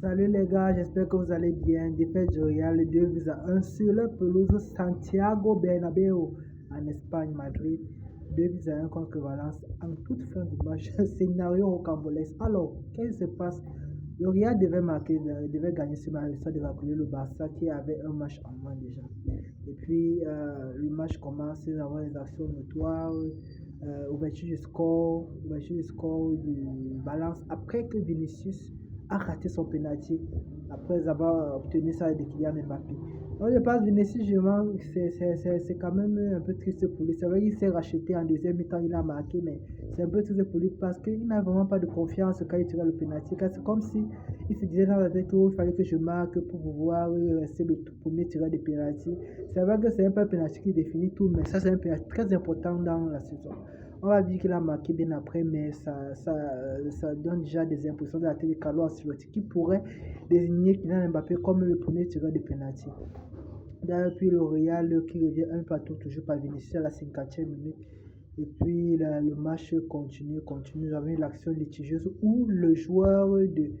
Salut les gars, j'espère que vous allez bien. Défaite du Real 2-1 sur la pelouse Santiago Bernabéu en Espagne, Madrid. 2-1 contre Valence en toute fin du match. Scénario rocambolesque. Alors, qu'est-ce qui se passe? Le Real devait marquer, devait gagner ce match, ça devait accueillir le Barça qui avait un match en main déjà. Et puis, le match commence, nous avons les actions notoires, ouverture du score de Valence après que Vinicius a raté son penalty après avoir obtenu ça de Kylian Mbappé. Donc je pense Vinicius, c'est quand même un peu triste pour lui. C'est vrai qu'il s'est racheté en deuxième mi-temps, il a marqué, mais c'est un peu triste pour lui parce qu'il n'a vraiment pas de confiance quand il tire le penalty. C'est comme si il se disait dans la tête qu'il fallait que je marque pour pouvoir rester le tout premier tireur de penalty. C'est vrai que c'est un peu un penalty qui définit tout, mais ça c'est un penalty très important dans la saison. On va dire qu'il a marqué bien après, mais ça donne déjà des impressions de la tête de Carlo Ancelotti qui pourrait désigner Kylian Mbappé comme le premier tireur de penalty. Puis le Real qui revient un partout toujours par Vinicius à la 50e minute. Et puis le match continue. Nous avons eu l'action litigieuse où le joueur de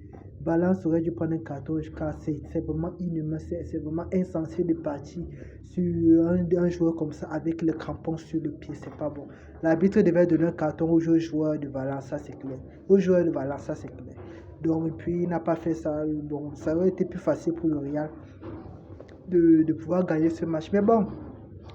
Valence aurait dû prendre un carton car c'est vraiment inhumain, c'est vraiment insensé de partir sur un joueur comme ça avec le crampon sur le pied, c'est pas bon. L'arbitre devait donner un carton au joueur de Valence, ça c'est clair. Au joueur de Valence, ça c'est clair. Donc, et puis il n'a pas fait ça. Bon, ça aurait été plus facile pour le Real de pouvoir gagner ce match. Mais bon,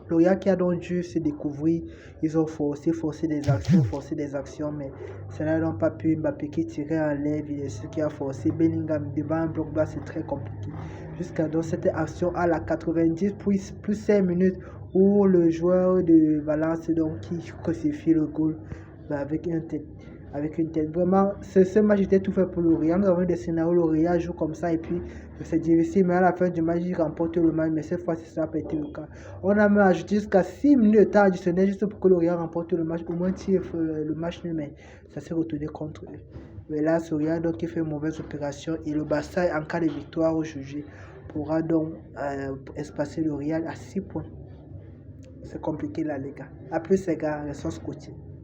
le Real qui a donc dû se découvrir, ils ont forcé des actions, mais cela n'a pas pu. Mbappé qui tirait en l'air, ce qui a forcé Bellingham devant un bloc bas, c'est très compliqué. Jusqu'à donc cette action à la 90 plus 5 minutes où le joueur de Valence donc qui crucifie le goal avec une tête. Vraiment, ce match était tout fait pour le Real. Nous avons des scénarios où le Real joue comme ça et puis c'est difficile, mais à la fin du match, il remporte le match. Mais cette fois-ci, ça n'a pas été le cas. On a même ajouté jusqu'à 6 minutes de temps additionnel juste pour que le Real remporte le match. Au moins, tire le match nul, mais ça s'est retourné contre eux. Mais là, ce Real donc, qui fait une mauvaise opération et le Barça, en cas de victoire aujourd'hui, pourra donc espacer le Real à 6 points. C'est compliqué là, les gars. A plus, les gars, restons scotchés.